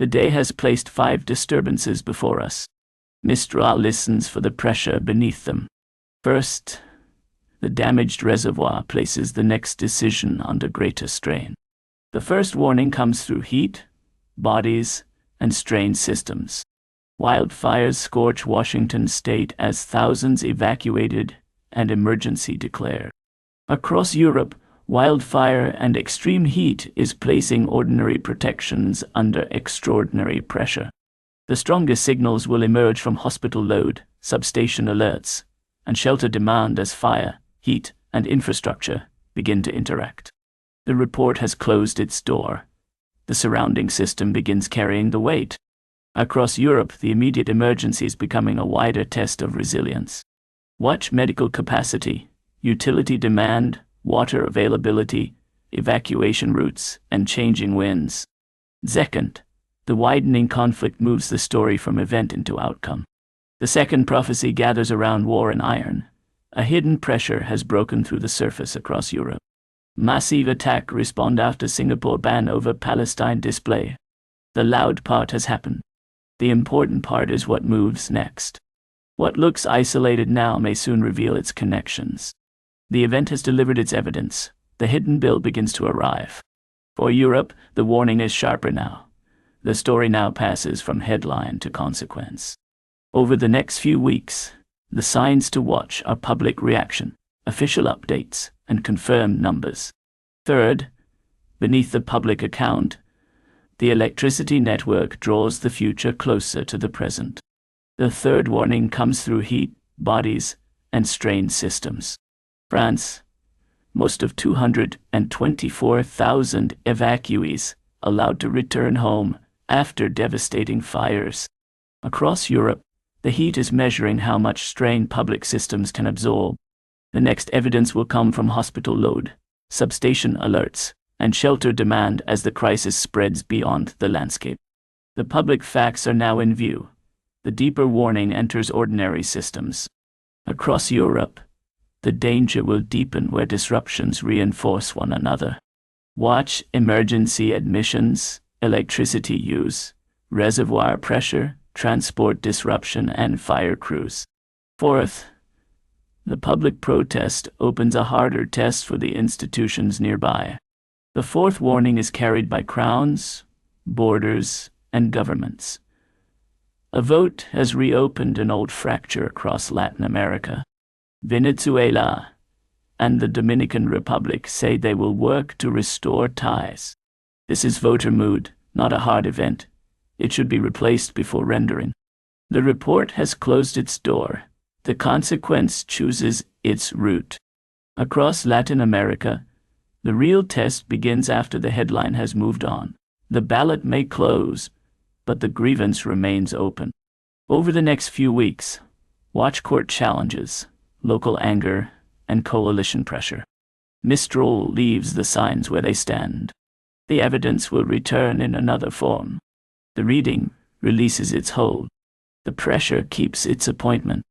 The day has placed 5 disturbances before us. Mistral listens for the pressure beneath them. First, the damaged reservoir places the next decision under greater strain. The first warning comes through heat, bodies, and strained systems. Wildfires scorch Washington state as thousands evacuated and emergency declared. Across Europe, wildfire and extreme heat is placing ordinary protections under extraordinary pressure. The strongest signals will emerge from hospital load, substation alerts, and shelter demand as fire, heat, and infrastructure begin to interact. The report has closed its door. The surrounding system begins carrying the weight. Across Europe, the immediate emergency is becoming a wider test of resilience. Watch medical capacity, utility demand, water availability, evacuation routes, and changing winds. Second, the widening conflict moves the story from event into outcome. The second prophecy gathers around war and iron. A hidden pressure has broken through the surface across Europe. Massive attack respond after Singapore ban over Palestine display. The loud part has happened. The important part is what moves next. What looks isolated now may soon reveal its connections. The event has delivered its evidence. The hidden bill begins to arrive. For Europe, the warning is sharper now. The story now passes from headline to consequence. Over the next few weeks, the signs to watch are public reaction, official updates, and confirmed numbers. Third, beneath the public account, the electricity network draws the future closer to the present. The third warning comes through heat, bodies, and strained systems. France, most of 224,000 evacuees allowed to return home after devastating fires. Across Europe, the heat is measuring how much strain public systems can absorb. The next evidence will come from hospital load, substation alerts, and shelter demand as the crisis spreads beyond the landscape. The public facts are now in view. The deeper warning enters ordinary systems. Across Europe, the danger will deepen where disruptions reinforce one another. Watch emergency admissions, electricity use, reservoir pressure, transport disruption, and fire crews. Fourth, the public protest opens a harder test for the institutions nearby. The fourth warning is carried by crowns, borders, and governments. A vote has reopened an old fracture across Latin America. Venezuela and the Dominican Republic say they will work to restore ties. This is voter mood, not a hard event. It should be replaced before rendering. The report has closed its door. The consequence chooses its route. Across Latin America, the real test begins after the headline has moved on. The ballot may close, but the grievance remains open. Over the next few weeks, watch court challenges, local anger, and coalition pressure. Mistral leaves the signs where they stand. The evidence will return in another form. The reading releases its hold. The pressure keeps its appointment.